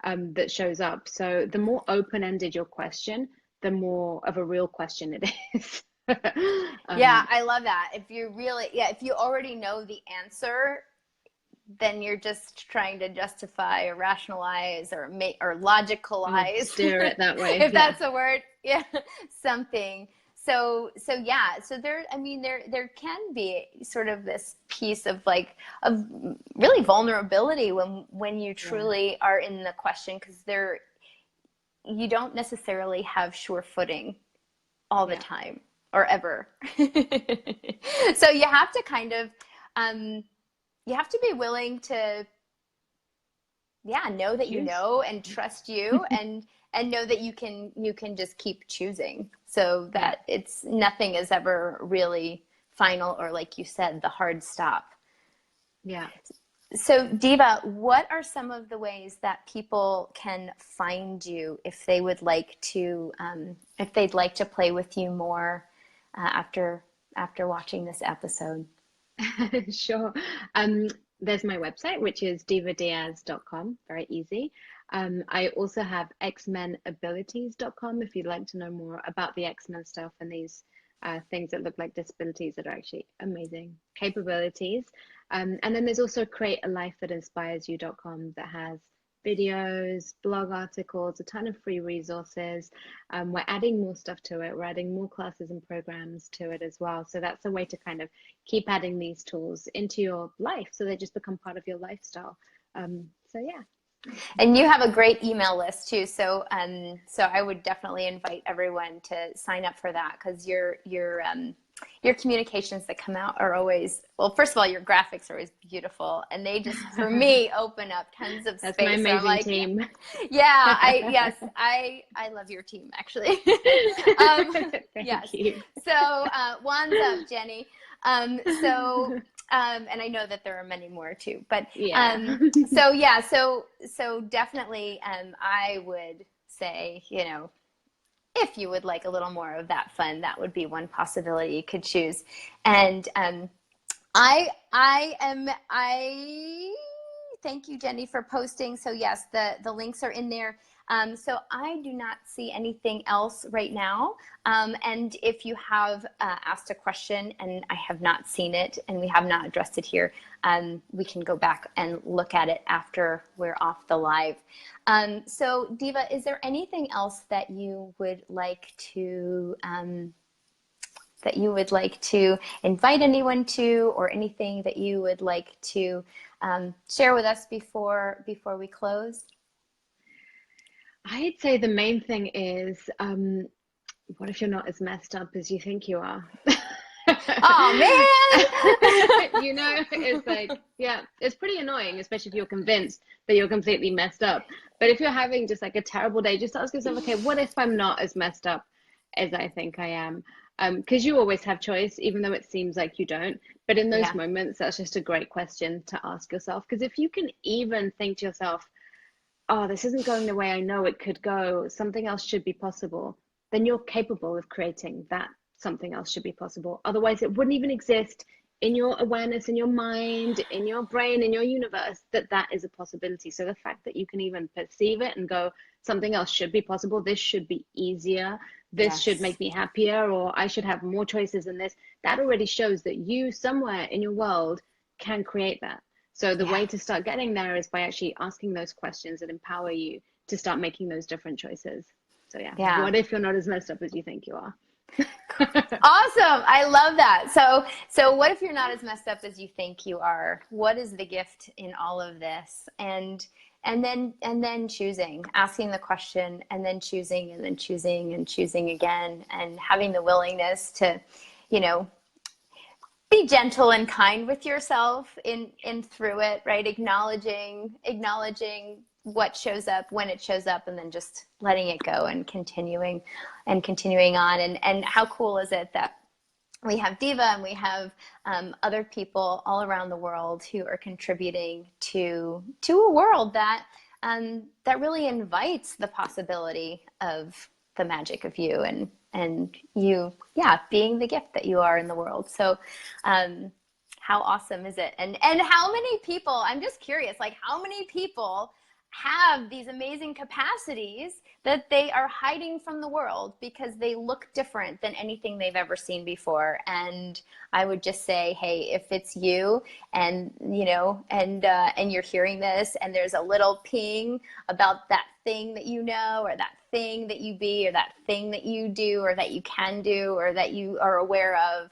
that shows up. So the more open-ended your question, the more of a real question it is. yeah, um, I love that. If you already know the answer, then you're just trying to justify or rationalize or make or logicalize, steer it that way. if Yeah. that's a word. Yeah, something. So there, I mean, there can be sort of this piece of like of really vulnerability when you truly are in the question, because you don't necessarily have sure footing all the time or ever. So you have to kind of you have to be willing to know that you know and trust you, and know that you can just keep choosing, so that it's nothing is ever really final, or like you said, the hard stop. Yeah. So Diva, what are some of the ways that people can find you if they would like to if they'd like to play with you more after watching this episode? Sure. There's my website, which is divadiaz.com. Very easy. I also have xmenabilities.com if you'd like to know more about the XMen stuff and these things that look like disabilities that are actually amazing capabilities. And then there's also createalifethatinspiresyou.com that has videos, blog articles, a ton of free resources. We're adding more stuff to it. We're adding more classes and programs to it as well. So that's a way to kind of keep adding these tools into your life so they just become part of your lifestyle. So yeah. And you have a great email list too. So I would definitely invite everyone to sign up for that, because your communications that come out are always, well, first of all, your graphics are always beautiful, and they just, for me, open up tons of space. That's my amazing so like, team. Yeah, I love your team, actually. Thank you. So one's up, Jenny. And I know that there are many more too, but so definitely, I would say, if you would like a little more of that fun, that would be one possibility you could choose. And I thank you, Jenny, for posting. So yes, the links are in there. So I do not see anything else right now. And if you have asked a question and I have not seen it and we have not addressed it here, we can go back and look at it after we're off the live. So Diva, is there anything else that you would like to invite anyone to, or anything that you would like to share with us before we close? I'd say the main thing is, what if you're not as messed up as you think you are? Oh man! It's like, it's pretty annoying, especially if you're convinced that you're completely messed up. But if you're having just like a terrible day, just ask yourself, okay, what if I'm not as messed up as I think I am? Because you always have choice, even though it seems like you don't. But in those moments, that's just a great question to ask yourself. Because if you can even think to yourself, oh, this isn't going the way I know it could go, something else should be possible, then you're capable of creating that something else should be possible. Otherwise, it wouldn't even exist in your awareness, in your mind, in your brain, in your universe, that is a possibility. So the fact that you can even perceive it and go, something else should be possible, this should be easier, this should make me happier, or I should have more choices in this, that already shows that you somewhere in your world can create that. So the way to start getting there is by actually asking those questions that empower you to start making those different choices. So what if you're not as messed up as you think you are? Awesome. I love that. So what if you're not as messed up as you think you are? What is the gift in all of this? And then choosing, asking the question, and then choosing, and then choosing, and choosing again, and having the willingness to, be gentle and kind with yourself in through it, right? Acknowledging what shows up when it shows up, and then just letting it go and continuing on. And how cool is it that we have Diva and we have other people all around the world who are contributing to a world that really invites the possibility of the magic of you, and you, being the gift that you are in the world. So how awesome is it? And how many people, I'm just curious, like how many people have these amazing capacities that they are hiding from the world because they look different than anything they've ever seen before? And I would just say, hey, if it's you and you're hearing this and there's a little ping about that thing that or that thing that you be, or that thing that you do, or that you can do, or that you are aware of.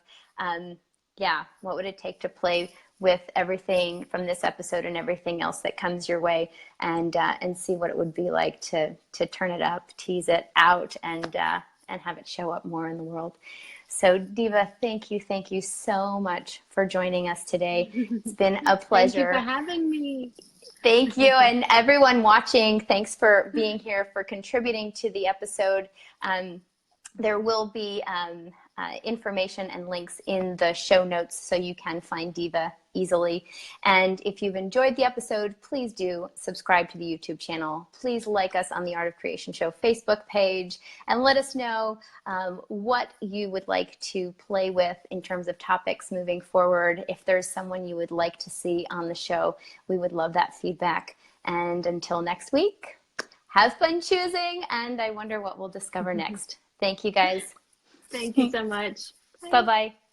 Yeah, what would it take to play with everything from this episode and everything else that comes your way, and see what it would be like to turn it up, tease it out, and have it show up more in the world. So Diva, thank you so much for joining us today. It's been a pleasure. Thank you for having me. Thank you. And everyone watching, thanks for being here, for contributing to the episode. There will be information and links in the show notes so you can find Diva easily. And if you've enjoyed the episode, please do subscribe to the YouTube channel. Please like us on the Art of Creation Show Facebook page, and let us know what you would like to play with in terms of topics moving forward. If there's someone you would like to see on the show, we would love that feedback. And until next week, have fun choosing, and I wonder what we'll discover next. Thank you, guys. Thank you so much. Bye-bye.